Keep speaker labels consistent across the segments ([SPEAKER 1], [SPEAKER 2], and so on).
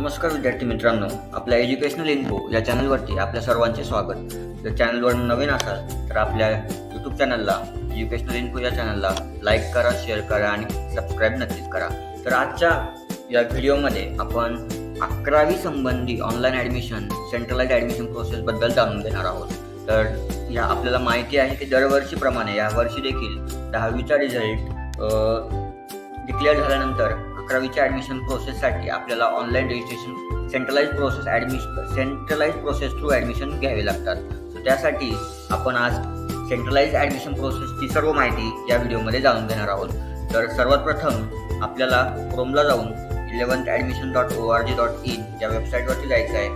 [SPEAKER 1] नमस्कार विद्यार्थी मित्रांनो, आपल्या एज्युकेशनल इन्फो या चॅनलवरती आपल्या सर्वांचे स्वागत. जर चॅनलवर नवीन असाल तर आपल्या यूट्यूब चॅनलला एज्युकेशनल इन्फो या चॅनलला लाईक करा, शेअर करा आणि सबस्क्राईब नक्कीच करा. तर आजच्या या व्हिडिओमध्ये आपण 11वी संबंधी ऑनलाईन ॲडमिशन, सेंट्रलाइज ॲडमिशन प्रोसेसबद्दल जाणून घेणार आहोत. तर या आपल्याला माहिती आहे की दरवर्षीप्रमाणे यावर्षी देखील 10वीचा रिझल्ट डिक्लेअर झाल्यानंतर 11वीच्या ॲडमिशन प्रोसेससाठी आपल्याला online registration centralize process through admission घ्यावे लागतात. सो त्यासाठी आपण आज सेंट्रलाइज ॲडमिशन प्रोसेसची सर्व माहिती या व्हिडिओमध्ये जाणून घेणार आहोत. तर सर्वात प्रथम आपल्याला क्रोमला जाऊन 11thadmission.org.in या वेबसाईटवरती जायचं आहे.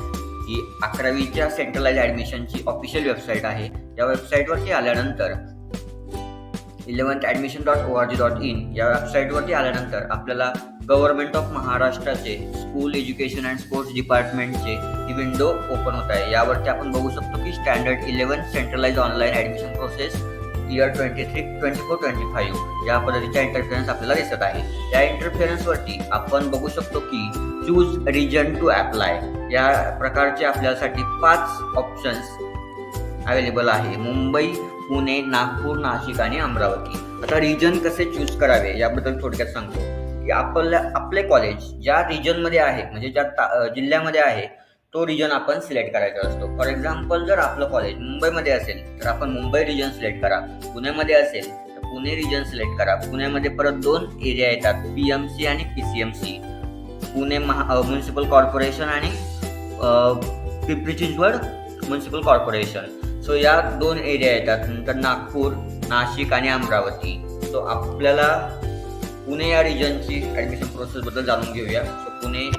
[SPEAKER 1] ही 11वीच्या सेंट्रलाइज ॲडमिशनची ऑफिशियल वेबसाईट आहे. या वेबसाईटवरती आल्यानंतर 11thadmission.org.in या वेबसाईटवरती आल्यानंतर आपल्याला गव्हर्नमेंट ऑफ महाराष्ट्राचे स्कूल एज्युकेशन अँड स्पोर्ट्स डिपार्टमेंटचे ही विंडो ओपन होत आहे. यावरती आपण बघू शकतो की standard 11 centralise online admission process year 23-24-25 या पद्धतीचा इंटरफेरन्स आपल्याला दिसत आहे. या इंटरफेरन्सवरती आपण बघू शकतो की चूज रिजन टू अप्लाय या प्रकारचे आपल्यासाठी 5 ऑप्शन्स अवेलेबल आहे. मुंबई, पुणे, नागपूर, नाशिक आणि अमरावती. आता रिजन कसे चूज करावे याबद्दल थोडक्यात सांगतो की आपले कॉलेज ज्या रिजनमध्ये आहे, म्हणजे ज्या जिल्ह्यामध्ये आहे तो रिजन आपण सिलेक्ट करायचा असतो. फॉर एक्झाम्पल, जर आपलं कॉलेज मुंबईमध्ये असेल तर आपण मुंबई रिजन सिलेक्ट करा. पुण्यामध्ये असेल तर पुणे रिजन सिलेक्ट करा. पुण्यामध्ये परत 2 एरिया येतात, PMC आणि PCMC, पुणे म्युनिसिपल कॉर्पोरेशन आणि Pimpri Chinchwad municipal corporation. So या 2 एरिया येतात. नंतर नागपूर, नाशिक आणि अमरावती. सो आपल्याला पुणे या रिजनची ॲडमिशन प्रोसेसबद्दल जाणून घेऊया. सो पुणे,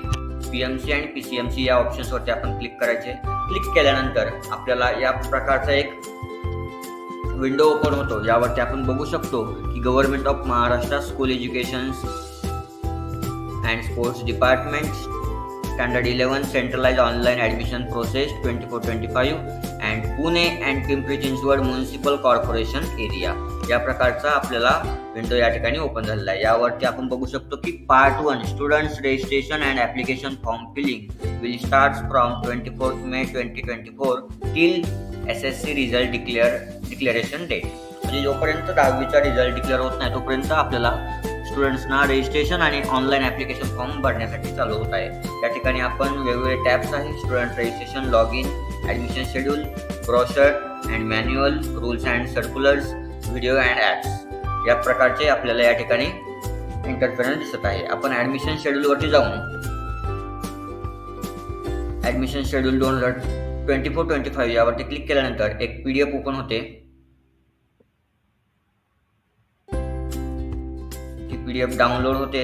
[SPEAKER 1] PMC आणि PCMC या ऑप्शन्सवरती आपण क्लिक करायचे. क्लिक केल्यानंतर आपल्याला या प्रकारचा एक विंडो ओपन होतो. यावरती आपण बघू शकतो की government of Maharashtra school education and sports department standard 11 centralise online admission process 24-25 and Pune and Pimpri Chinchwad municipal corporation area या प्रकारचा आपल्याला विंडो या ठिकाणी ओपन झालेला आहे. यावरती आपण बघू शकतो की part 1 students registration and application form filling will start from 24 May 2024 till SSC result declaration date. म्हणजे जोपर्यंत 10वीचा रिझल्ट डिक्लेअर होत नाही तोपर्यंत आपल्याला स्टुडंट्सना रजिस्ट्रेशन आणि ऑनलाईन ॲप्लिकेशन फॉर्म भरण्यासाठी चालू होत आहे. या ठिकाणी आपण वेगवेगळे टॅब्स आहे, student registration, log in, admission schedule, brochure and manual, rules and circulars, video and apps या प्रकारचे आपल्याला या ठिकाणी इंटरफेरन्स दिसत आहे. आपण ॲडमिशन शेड्यूलवरती जाऊन ॲडमिशन शेड्यूल 2024-25 यावरती क्लिक केल्यानंतर एक PDF ओपन होते. PDF डाउनलोड होते.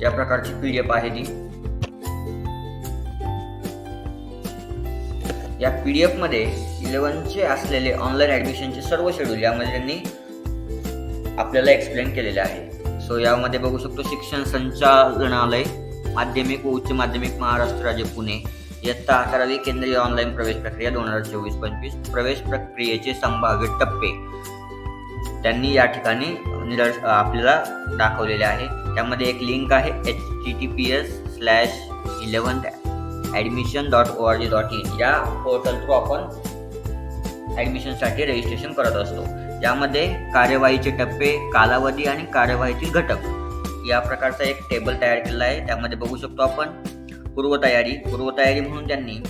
[SPEAKER 1] या प्रकारची PDF आहे ती. या PDF मध्ये 11चे असलेले ऑनलाईन ॲडमिशनचे सर्व शेड्यूल यामध्ये त्यांनी आपल्याला एक्सप्लेन केलेले आहे. सो यामध्ये बघू शकतो शिक्षण संचालनालय, माध्यमिक व उच्च माध्यमिक महाराष्ट्र राज्य पुणे, इयत्ता 11वी केंद्रीय ऑनलाईन प्रवेश प्रक्रिया 2024-25 प्रवेश प्रक्रियेचे संभाव्य टप्पे त्यांनी या ठिकाणी आपल्याला दाखवलेले आहे. त्यामध्ये एक लिंक आहे https:11thadmission.org.in या पोर्टल थ्रू आपण ॲडमिशनसाठी रजिस्ट्रेशन करत असतो. यामध्ये कार्यवाहीचे टप्पे, कालावधी आणि कार्यवाहीतील घटक या प्रकारचा एक टेबल तयार केलेला आहे. त्यामध्ये बघू शकतो आपण पूर्वतयारी म्हणून त्यांनी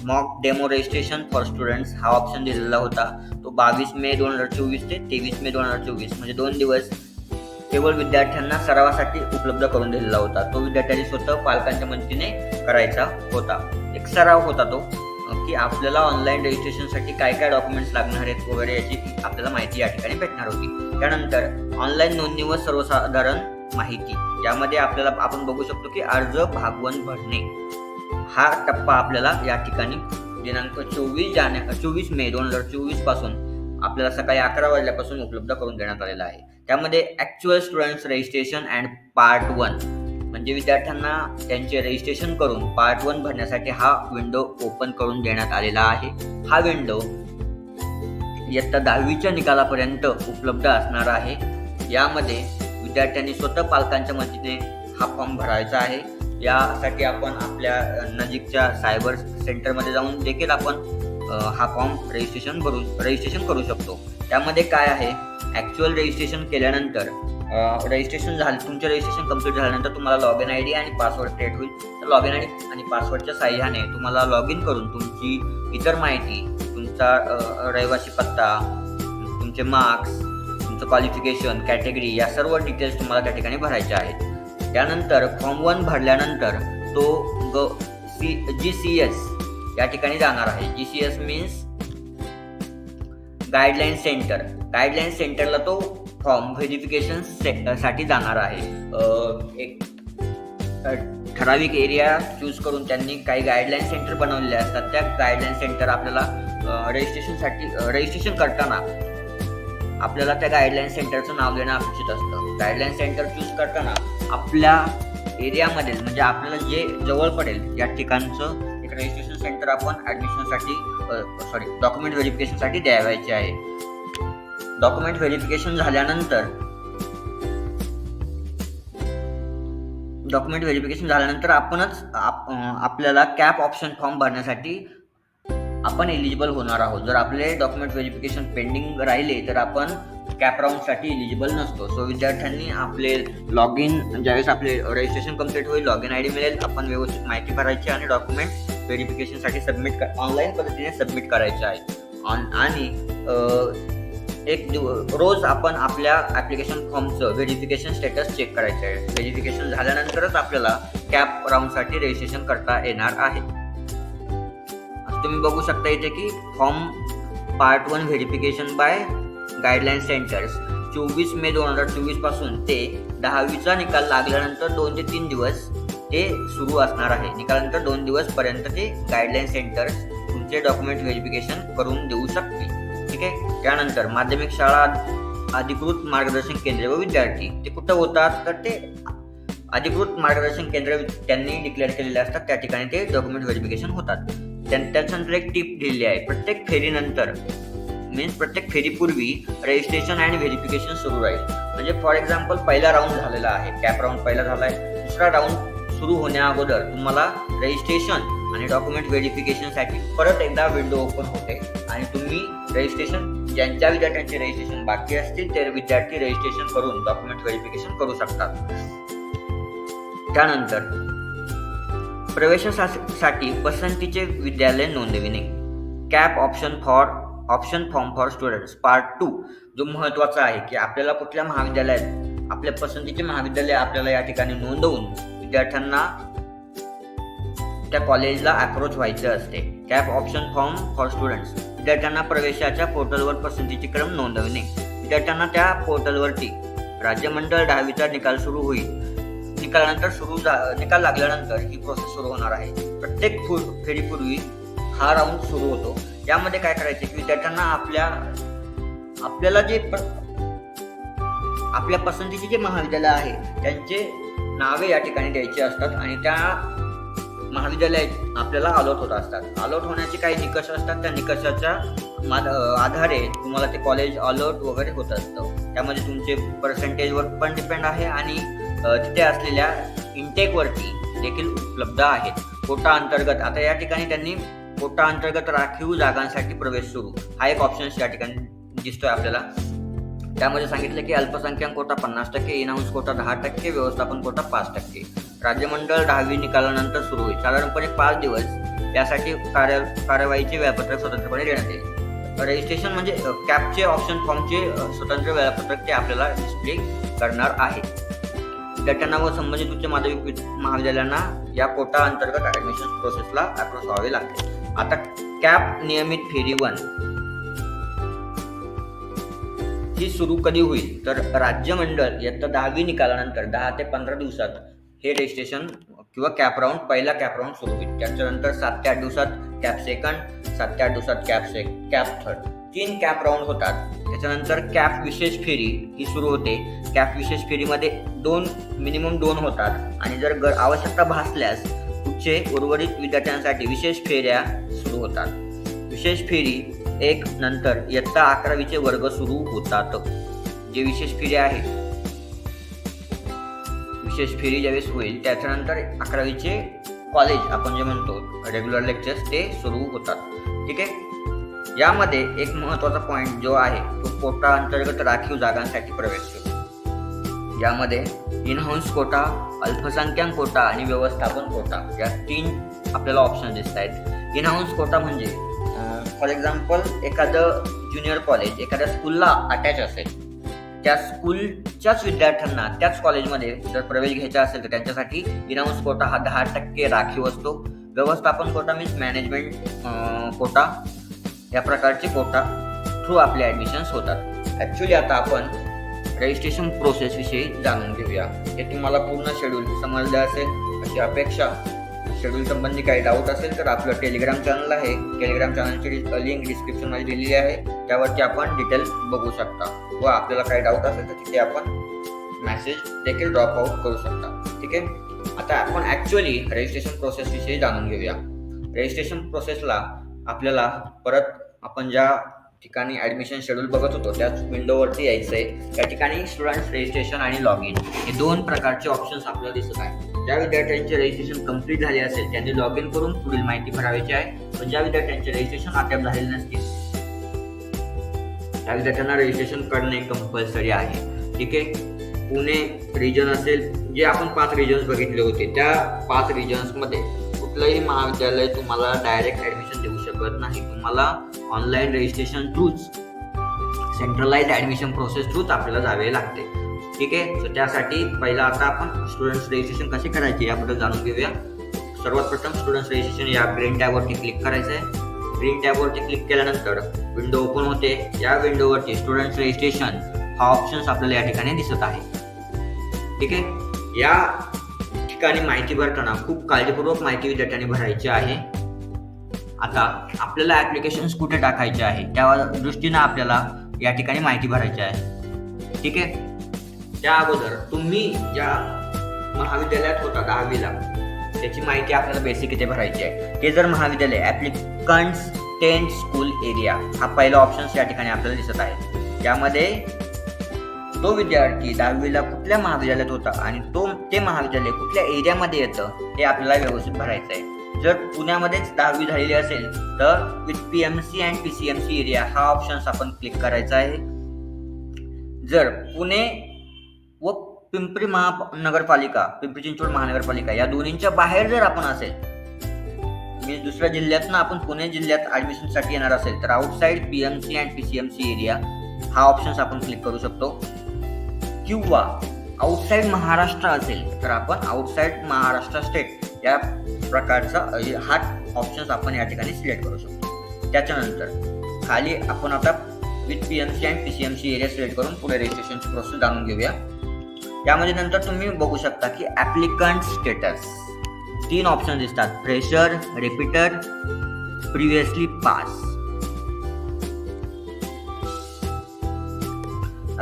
[SPEAKER 1] mock demo registration for students हा ऑप्शन दिलेला होता. तो 22 मे 2024 ते 23 मे 2024 म्हणजे 2 दिवस केवळ विद्यार्थ्यांना सरावासाठी उपलब्ध करून दिलेला होता. तो विद्यार्थ्यांनी स्वतः पालकांच्या मदतीने करायचा होता. एक सराव होता तो की आपल्याला ऑनलाईन रजिस्ट्रेशनसाठी काय काय डॉक्युमेंट्स लागणार आहेत वगैरे याची आपल्याला माहिती या ठिकाणी भेटणार होती. त्यानंतर ऑनलाईन नोंदणी व सर्वसाधारण माहिती यामध्ये आपल्याला आपण बघू शकतो की अर्ज भागवण भरणे हा टप्पा आपल्याला या ठिकाणी दिनांक 24 मे 2024 पासून आपल्याला सकाळी 11 वाजल्यापासून उपलब्ध करून देण्यात आलेला आहे. त्यामध्ये actual students registration and part 1 म्हणजे विद्यार्थ्यांना त्यांचे रजिस्ट्रेशन करून पार्ट 1 भरण्यासाठी हा विंडो ओपन करून देण्यात आलेला आहे. हा विंडो इयत्ता 10वीच्या निकालापर्यंत उपलब्ध असणार आहे. यामध्ये विद्यार्थ्यांनी स्वतः पालकांच्या मदतीने हा फॉर्म भरायचा आहे. यासाठी आपण आपल्या नजीकच्या सायबर सेंटरमध्ये जाऊन देखील आपण हा फॉर्म रजिस्ट्रेशन करू शकतो. त्यामध्ये काय आहे, ॲक्च्युअल रजिस्ट्रेशन केल्यानंतर तुमचं रजिस्ट्रेशन कंप्लीट झाल्यानंतर तुम्हाला लॉग इन ID आणि पासवर्ड क्रिएट होईल. तर लॉग इन ID आणि पासवर्डच्या साहाय्याने तुम्हाला लॉग इन करून तुमची इतर माहिती, तुमचा रहिवासी पत्ता, तुमचे मार्क्स, तुमचं क्वालिफिकेशन, कॅटेगरी या सर्व डिटेल्स तुम्हाला त्या ठिकाणी भरायचे आहेत. त्यानंतर फॉर्म 1 भरल्यानंतर तो GCS या ठिकाणी जाणार आहे. GCS means guideline centre. Guideline सेंटरला तो फॉर्म व्हेरिफिकेशन साठी जाणार आहे. एक ठराविक एरिया चूज करून त्यांनी काही गाईडलाईन सेंटर बनवलेले असतात. त्या गाईडलाईन सेंटर आपल्याला रजिस्ट्रेशन करताना आपल्याला त्या गाईडलाईन सेंटरचं नाव देणं अपेक्षित असतं. गाईडलाईन सेंटर चूज करताना आपल्या एरियामध्ये म्हणजे आपल्याला जे जवळ पडेल या ठिकाणचं एक रजिस्ट्रेशन सेंटर आपण डॉक्युमेंट व्हेरिफिकेशनसाठी द्यावायचे आहे. डॉक्युमेंट व्हेरिफिकेशन झाल्यानंतर आपल्याला कॅप ऑप्शन फॉर्म भरण्यासाठी आपण एलिजिबल होणार आहोत. जर आपले डॉक्युमेंट व्हेरिफिकेशन पेंडिंग राहिले तर आपण कॅप राऊंडसाठी एलिजिबल नसतो. सो विद्यार्थ्यांनी आपले लॉग इन, ज्यावेळेस आपले रजिस्ट्रेशन कंप्लीट होईल, लॉग इन ID मिळेल, आपण व्यवस्थित माहिती भरायची आणि डॉक्युमेंट व्हेरिफिकेशनसाठी ऑनलाईन पद्धतीने सबमिट करायचे आहे. आणि रोज आपण आपल्या ॲप्लिकेशन फॉर्मचं व्हेरिफिकेशन स्टेटस चेक करायचं आहे. व्हेरिफिकेशन झाल्यानंतरच आपल्याला कॅप राऊंडसाठी रजिस्ट्रेशन करता येणार आहे. तुम्ही बघू शकता इथे की form part 1 verification by guideline centres 24 May 2024 पासून ते 10वीचा निकाल लागल्यानंतर 2 ते 3 दिवस ते सुरू असणार आहे. निकालानंतर 2 दिवस पर्यंत ते गाईडलाईन सेंटर्स तुमचे डॉक्युमेंट व्हेरिफिकेशन करून देऊ शकतील. ठीक आहे. त्यानंतर माध्यमिक शाळा अधिकृत मार्गदर्शन केंद्र व विद्यार्थी ते कुठं होतात, तर ते अधिकृत मार्गदर्शन केंद्र त्यांनी डिक्लेअर केलेले असतात, त्या ठिकाणी ते डॉक्युमेंट व्हेरिफिकेशन होतात. त्याच्यानंतर एक टिप दिलेली आहे, प्रत्येक फेरीपूर्वी रजिस्ट्रेशन आणि व्हेरिफिकेशन सुरू राहील. म्हणजे फॉर एक्झाम्पल पहिला राऊंड झालेला आहे, कॅप राऊंड पहिला झाला आहे, दुसरा राऊंड सुरू होण्या अगोदर तुम्हाला रजिस्ट्रेशन आणि डॉक्युमेंट व्हेरिफिकेशनसाठी परत एकदा विंडो ओपन होते आणि तुम्ही ज्यांच्या विद्यार्थ्यांचे रजिस्ट्रेशन बाकी असतील ते विद्यार्थी रजिस्ट्रेशन करून डॉक्युमेंट व्हेरिफिकेशन करू शकतात. त्यानंतर प्रवेशासाठी पसंतीचे विद्यालय नोंदविणे. CAP option form for students part 2 जो महत्त्वाचा आहे की आपल्याला कुठल्या महाविद्यालयात आपल्या पसंतीचे महाविद्यालय आपल्याला या ठिकाणी नोंदवून विद्यार्थ्यांना त्या कॉलेजला अप्रोच व्हायचे असते. Cap option form for students विद्यार्थ्यांना प्रवेशाच्या पोर्टलवर पसंतीचे क्रम नोंदवणे. विद्यार्थ्यांना त्या पोर्टलवरती राज्यमंडळ 10वीचा निकाल सुरू होईल. निकाल लागल्यानंतर ही प्रोसेस सुरू होणार आहे. प्रत्येक फेरीपूर्वी हा राऊंड सुरू होतो. यामध्ये काय करायचे की विद्यार्थ्यांना आपल्याला जे आपल्या पसंतीचे जे महाविद्यालय आहे त्यांचे नावे या ठिकाणी द्यायचे असतात आणि त्या महाविद्यालयात आपल्याला अलॉट होत असतात. अलॉट होण्याचे काही निकष असतात. त्या निकषाच्या आधारे तुम्हाला ते कॉलेज अलॉट वगैरे होत असतं. त्यामध्ये तुमचे पर्सेंटेजवर पण डिपेंड आहे आणि तिथे असलेल्या इंटेकवरती देखील उपलब्ध आहेत. कोटा अंतर्गत आता या ठिकाणी त्यांनी कोटा अंतर्गत राखीव जागांसाठी प्रवेश सुरू हा एक ऑप्शन या ठिकाणी दिसतोय आपल्याला. त्यामध्ये सांगितलं की अल्पसंख्याक कोटा 50%, इन हाऊस कोटा 10%, व्यवस्थापन कोटा 5%. राज्यमंडळ 10वी निकालानंतर सुरू होईल. साधारणपणे 5 दिवस यासाठी कार्यवाहीचे वेळापत्रक स्वतंत्रपणे देण्यात येईल. रजिस्ट्रेशन म्हणजे कॅपचे ऑप्शन फॉर्मचे स्वतंत्र वेळापत्रक ते आपल्याला डिस्प्ले करणार आहे. विद्यार्थ्यांना व संबंधित उच्च माध्यमिक महाविद्यालयांना या कोटा अंतर्गत ऍडमिशन प्रोसेसला अप्रोच व्हावे लागते. आता कॅप नियमित फेरी 1 ही सुरू कधी होईल, तर राज्यमंडळ इयत्ता 10वी निकालानंतर 10 ते 15 दिवसात हे रजिस्ट्रेशन किंवा कॅप राऊंड पहिला कॅप राऊंड सुरू होईल. त्याच्यानंतर 7 ते 8 दिवसात कॅप सेकंड, 7 ते 8 दिवसात कॅप थर्ड, 3 कॅप राऊंड होतात. त्याच्यानंतर कॅप विशेष फेरी ही सुरू होते. कॅप विशेष फेरीमध्ये मिनिमम 2 होतात आणि जर आवश्यकता भासल्यास उर्वरित विद्यार्थ्यांसाठी विशेष फेऱ्या सुरू होतात. विशेष फेरी 1 नंतर इयत्ता 11वीचे वर्ग सुरू होतात. जे विशेष फेरी आहे विशेष फेरी ज्यावेळेस होईल त्याच्यानंतर 11वीचे कॉलेज आपण जे म्हणतो रेग्युलर लेक्चर्स ते सुरू होतात. ठीक आहे. यामध्ये एक महत्त्वाचा पॉईंट जो आहे तो कोटा अंतर्गत राखीव जागांसाठी प्रवेश होतो. यामध्ये इन हाऊस कोटा, अल्पसंख्याक कोटा आणि व्यवस्थापन कोटा या 3 आपल्याला ऑप्शन दिसत आहेत. इन हाऊस कोटा म्हणजे फॉर एक्झाम्पल एखादं ज्युनियर कॉलेज एखाद्या स्कूलला अटॅच असेल, त्या स्कूलच्याच विद्यार्थ्यांना त्याच कॉलेजमध्ये जर प्रवेश घ्यायचा असेल तर त्यांच्यासाठी इन हाऊस कोटा हा 10% राखीव असतो. व्यवस्थापन कोटा मीन्स मॅनेजमेंट कोटा, या प्रकारचे कोटा थ्रू आपले ॲडमिशन्स होतात. ॲक्च्युली आता आपण रजिस्ट्रेशन प्रोसेसविषयी जाणून घेऊया. हे तुम्हाला पूर्ण शेड्यूल समजलं असेल अशी अपेक्षा. शेड्यूल संबंधी काही डाऊट असेल तर आपलं टेलिग्राम चॅनल आहे, टेलिग्राम चॅनलची लिंक डिस्क्रिप्शनमध्ये दिलेली आहे, त्यावरती आपण डिटेल बघू शकता व आपल्याला काही डाऊट असेल तर तिथे आपण मेसेज देखील ड्रॉप आउट करू शकता. ठीक आहे. आता आपण ॲक्च्युअली रजिस्ट्रेशन प्रोसेसविषयी जाणून घेऊया. रजिस्ट्रेशन प्रोसेसला आपल्याला परत आपण ज्या ठिकाणी ॲडमिशन शेड्यूल बघत होतो त्याच विंडोवरती यायचं आहे. त्या ठिकाणी स्टुडंट्स रजिस्ट्रेशन आणि लॉग इन हे 2 प्रकारचे ऑप्शन्स आपल्याला दिसत आहे. ज्या विद्यार्थ्यांचे रजिस्ट्रेशन कंप्लीट झाले असेल त्यांनी लॉग इन करून पुढील माहिती भरायची आहे. पण ज्या विद्यार्थ्यांचे रजिस्ट्रेशन अद्याप झालेले नसतील त्या विद्यार्थ्यांना रजिस्ट्रेशन करणे कंपल्सरी आहे. ठीक आहे. पुणे रिजन असेल, जे आपण 5 रिजन्स बघितले होते त्या 5 रिजन्समध्ये कुठलंही महाविद्यालय तुम्हाला डायरेक्ट ॲडमिशन देऊ शकत नाही. तुम्हाला ऑनलाईन रजिस्ट्रेशन थ्रूच सेंट्रलाइज ॲडमिशन प्रोसेस थ्रूच आपल्याला जावे लागते. ठीक आहे. सो त्यासाठी पहिला आता आपण स्टुडंट्स रजिस्ट्रेशन कसे करायचे याबद्दल जाणून घेऊया. सर्वात प्रथम स्टुडंट्स रजिस्ट्रेशन या ग्रीन टॅबवरती क्लिक करायचं आहे. ग्रीन टॅबवरती क्लिक केल्यानंतर विंडो ओपन होते. या विंडोवरती स्टुडंट्स रजिस्ट्रेशन हा ऑप्शन्स आपल्याला या ठिकाणी दिसत आहे. ठीक आहे. या ठिकाणी माहिती भरताना खूप काळजीपूर्वक माहिती विद्यार्थ्यांनी भरायची आहे. आता आपल्याला ॲप्लिकेशन्स कुठे टाकायचे आहे त्या दृष्टीनं आपल्याला या ठिकाणी माहिती भरायची आहे. ठीक आहे. त्या अगोदर तुम्ही ज्या महाविद्यालयात होता 10वीला त्याची माहिती आपल्याला बेसिक इथे भरायची आहे. ते जर महाविद्यालय ॲप्लिकंट्स टेंट स्कूल एरिया हा पहिला ऑप्शन्स या ठिकाणी आपल्याला दिसत आहे. यामध्ये तो विद्यार्थी 10वीला कुठल्या महाविद्यालयात होता आणि ते महाविद्यालय कुठल्या एरियामध्ये येतं हे आपल्याला व्यवस्थित भरायचं आहे. जर पुण्यामध्येच 10वी झालेली असेल तर with PMC and PCMC area हा ऑप्शन्स आपण क्लिक करायचा आहे. जर पुणे व पिंपरी महानगरपालिका, पिंपरी चिंचवड महानगरपालिका या दोन्हींच्या बाहेर जर आपण असेल, म्हणजे दुसऱ्या जिल्ह्यातनं आपण पुणे जिल्ह्यात ॲडमिशनसाठी येणार असेल तर outside PMC and PCMC area हा ऑप्शन्स आपण क्लिक करू शकतो. किंवा आउटसाइड महाराष्ट्र असेल तर आपण आउटसाइड महाराष्ट्र स्टेट या प्रकारचा हा ऑप्शन्स आपण या ठिकाणी सिलेक्ट करू शकतो. त्याच्यानंतर खाली आपण आता with PMC and PCMC area select करून पुढे रजिस्ट्रेशनची प्रोसेस जाणून घेऊया. यामध्ये नंतर तुम्ही बघू शकता की ॲप्लिकंट स्टेटस 3 ऑप्शन दिसतात. Fresher, repeater, previously pass.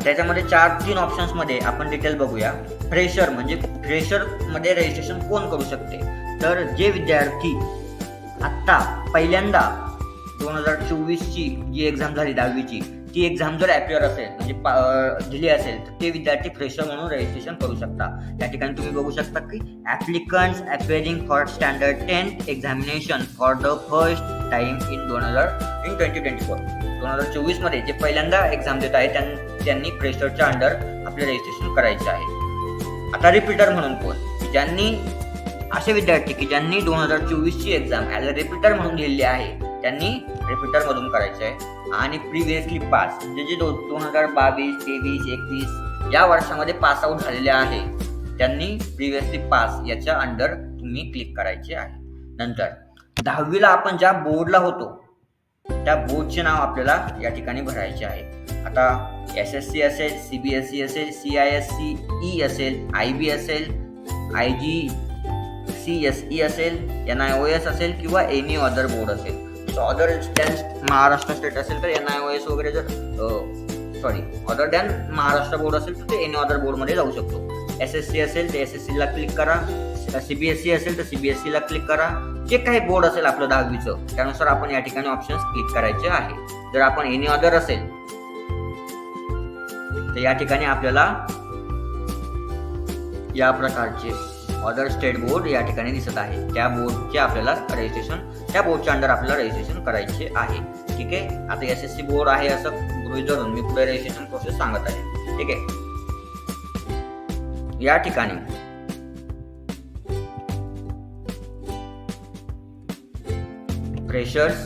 [SPEAKER 1] त्याच्यामध्ये 3 ऑप्शन्समध्ये आपण डिटेल बघूया. फ्रेशर म्हणजे फ्रेशरमध्ये रजिस्ट्रेशन कोण करू शकते, तर जे विद्यार्थी आत्ता पहिल्यांदा 2024ची जी एक्झाम झाली 10वीची ती एक्झाम जर ॲपियर असेल म्हणजे दिली असेल तर ते विद्यार्थी फ्रेशर म्हणून रजिस्ट्रेशन करू शकता. त्या ठिकाणी तुम्ही बघू शकता की applicants appearing for standard 10th examination for the first time in 2024. 2024मध्ये जे पहिल्यांदा एक्झाम देत आहे त्यांनी फ्रेशरच्या अंडर आपले रजिस्ट्रेशन करायचे आहे. आता रिपीटर म्हणून कोण, ज्यांनी असे विद्यार्थी की ज्यांनी 2024ची एक्झाम ॲज अ रिपीटर म्हणून दिलेली आहे त्यांनी रिपीटर मधून करायचे आहे. आणि प्रिव्हियसली पास जे 2022, 23, 21 या वर्षामध्ये पास आउट झालेले आहे त्यांनी प्रिव्हियसली पास याच्या अंडर तुम्ही क्लिक करायचे आहे. नंतर 10वीला आपण ज्या बोर्डला होतो त्या बोर्डचे नाव आपल्याला या ठिकाणी भरायचे आहे. आता SSC असेल, CBSE असेल, CISE असेल, IB असेल, IGCSE असेल, NIOS असेल किंवा एनी अदर बोर्ड असेल. So other than Maharashtra state असेल तर NIOS वगैरे जर अदर दॅन महाराष्ट्र बोर्ड असेल तर ते एनी अदर बोर्डमध्ये जाऊ शकतो. SSC असेल तर SSCला क्लिक करा, CBSE असेल तर CBSEला क्लिक करा. जे काही बोर्ड असेल आपलं 10वीचं त्यानुसार आपण या ठिकाणी ऑप्शन्स क्लिक करायचे आहे. जर आपण एनी अदर असेल तर या ठिकाणी आपल्याला या प्रकारचे अदर स्टेट बोर्ड या ठिकाणी दिसत आहे. त्या बोर्डचे आपल्याला रजिस्ट्रेशन, त्या बोर्डच्या अंडर आपल्याला रजिस्ट्रेशन करायचे आहे. ठीक आहे. आता SSC बोर्ड आहे असं गृहीत धरून मी पुढे रजिस्ट्रेशन प्रोसेस सांगत आहे. ठीक आहे. या ठिकाणी फ्रेशर्स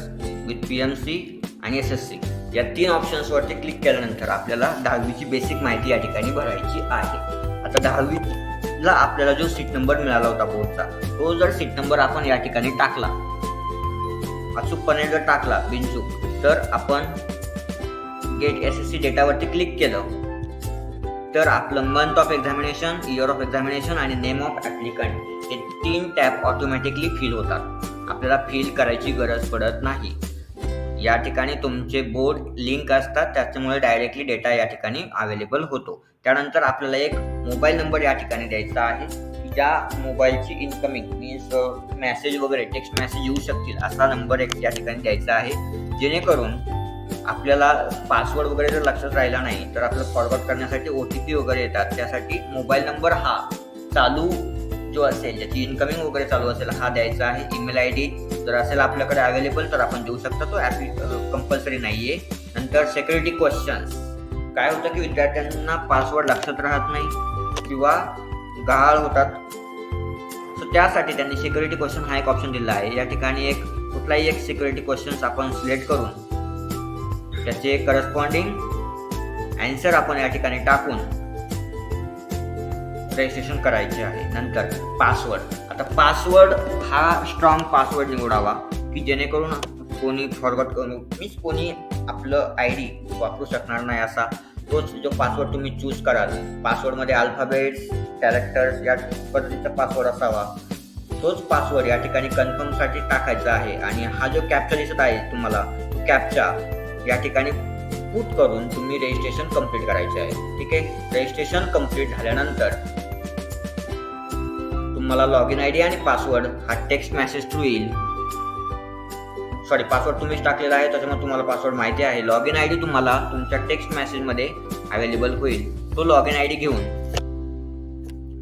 [SPEAKER 1] विथ PMC आणि SSC या 3 ऑप्शन्सवरती क्लिक केल्यानंतर आपल्याला 10वीची बेसिक माहिती या ठिकाणी भरायची आहे. आता 10वीला आपल्याला जो सीट नंबर मिळाला होता बोर्डचा, तो जर सीट नंबर आपण या ठिकाणी टाकला, अचूकपणे जर टाकला बिनचूक, तर आपण गेट SSC डेटावरती क्लिक केलं तर आपलं month of examination, year of examination आणि नेम ऑफ ॲप्लिकंट हे 3 टॅब ऑटोमॅटिकली फिल होतात. आपल्याला फिल करायची गरज पडत नाही. या ठिकाणी तुमचे बोर्ड लिंक असतात, त्याच्यामुळे डायरेक्टली डेटा या ठिकाणी अवेलेबल होतो. त्यानंतर आपल्याला एक मोबाईल नंबर या ठिकाणी द्यायचा आहे. ज्या मोबाईलची इनकमिंग मीन्स मेसेज वगैरे टेक्स्ट मेसेज येऊ शकतील असा नंबर एक या ठिकाणी द्यायचा आहे, जेणेकरून आपल्याला पासवर्ड वगैरे जर लक्षात राहिला नाही तर आपल्याला फॉरवर्ड करण्यासाठी OTP वगैरे येतात. त्यासाठी मोबाईल नंबर हा चालू जो असेल, ज्याची इनकमिंग वगैरे चालू असेल, हा द्यायचा आहे. ईमेल ID जर असेल आपल्याकडे अवेलेबल तर आपण देऊ शकता, तो कंपल्सरी नाहीये. नंतर सिक्युरिटी क्वेश्चन्स. काय होतं की विद्यार्थ्यांना पासवर्ड लक्षात राहत नाही किंवा गहाळ होतात, सो त्यासाठी त्यांनी सिक्युरिटी क्वेश्चन हा एक ऑप्शन दिला आहे. या ठिकाणी कुठलाही एक सिक्युरिटी क्वेश्चन्स आपण सिलेक्ट करून त्याचे करस्पॉन्डिंग आन्सर आपण या ठिकाणी टाकून रजिस्ट्रेशन करायचे आहे. नंतर पासवर्ड. आता पासवर्ड हा स्ट्रॉंग पासवर्ड निवडावा की जेणेकरून कोणी फॉरवर्ड करून कोणी आपलं ID वापरू शकणार नाही असा तोच जो पासवर्ड तुम्ही चूज कराल. पासवर्डमध्ये अल्फाबेट्स, कॅरेक्टर्स या पद्धतीचा पासवर्ड असावा. तोच पासवर्ड या ठिकाणी कन्फर्मसाठी टाकायचा आहे. आणि हा जो कॅप्चा दिसत आहे तुम्हाला, कॅप्चा या ठिकाणी पुट करून तुम्ही रजिस्ट्रेशन कंप्लीट करायचे आहे. ठीक आहे. रजिस्ट्रेशन कंप्लीट झाल्यानंतर तुम्हाला लॉगिन ID आणि पासवर्ड हा टेक्स्ट मेसेज थ्रू येईल. पासवर्ड तुम्हीच टाकलेला आहे, त्याच्यामुळे तुम्हाला पासवर्ड माहिती आहे. लॉगिन ID तुम्हाला तुमच्या टेक्स्ट मेसेजमध्ये अवेलेबल होईल. तो लॉगिन ID घेऊन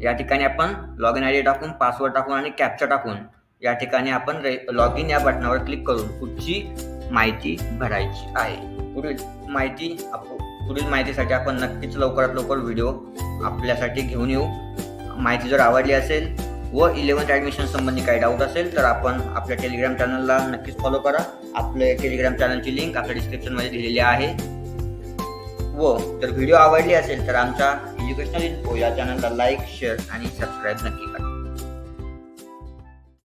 [SPEAKER 1] या ठिकाणी आपण लॉगिन ID टाकून, पासवर्ड टाकून आणि कॅप्चा टाकून या ठिकाणी आपण लॉगिन या बटनावर क्लिक करून पुढची माहिती भरायची आहे. पुढील माहितीसाठी आपण नक्कीच लवकरात लवकर व्हिडिओ आपल्यासाठी घेऊन येऊ. माहिती जर आवडली असेल व 11th ॲडमिशन संबंधी काही डाऊट असेल तर आपण आपल्या टेलिग्राम चॅनलला नक्कीच फॉलो करा. आपल्या टेलिग्राम चॅनलची लिंक आपल्या डिस्क्रिप्शनमध्ये दिलेली आहे. व जर व्हिडिओ आवडली असेल तर आमच्या एज्युकेशनल इन्फो या चॅनलला लाईक, शेअर आणि सबस्क्राईब नक्की करा.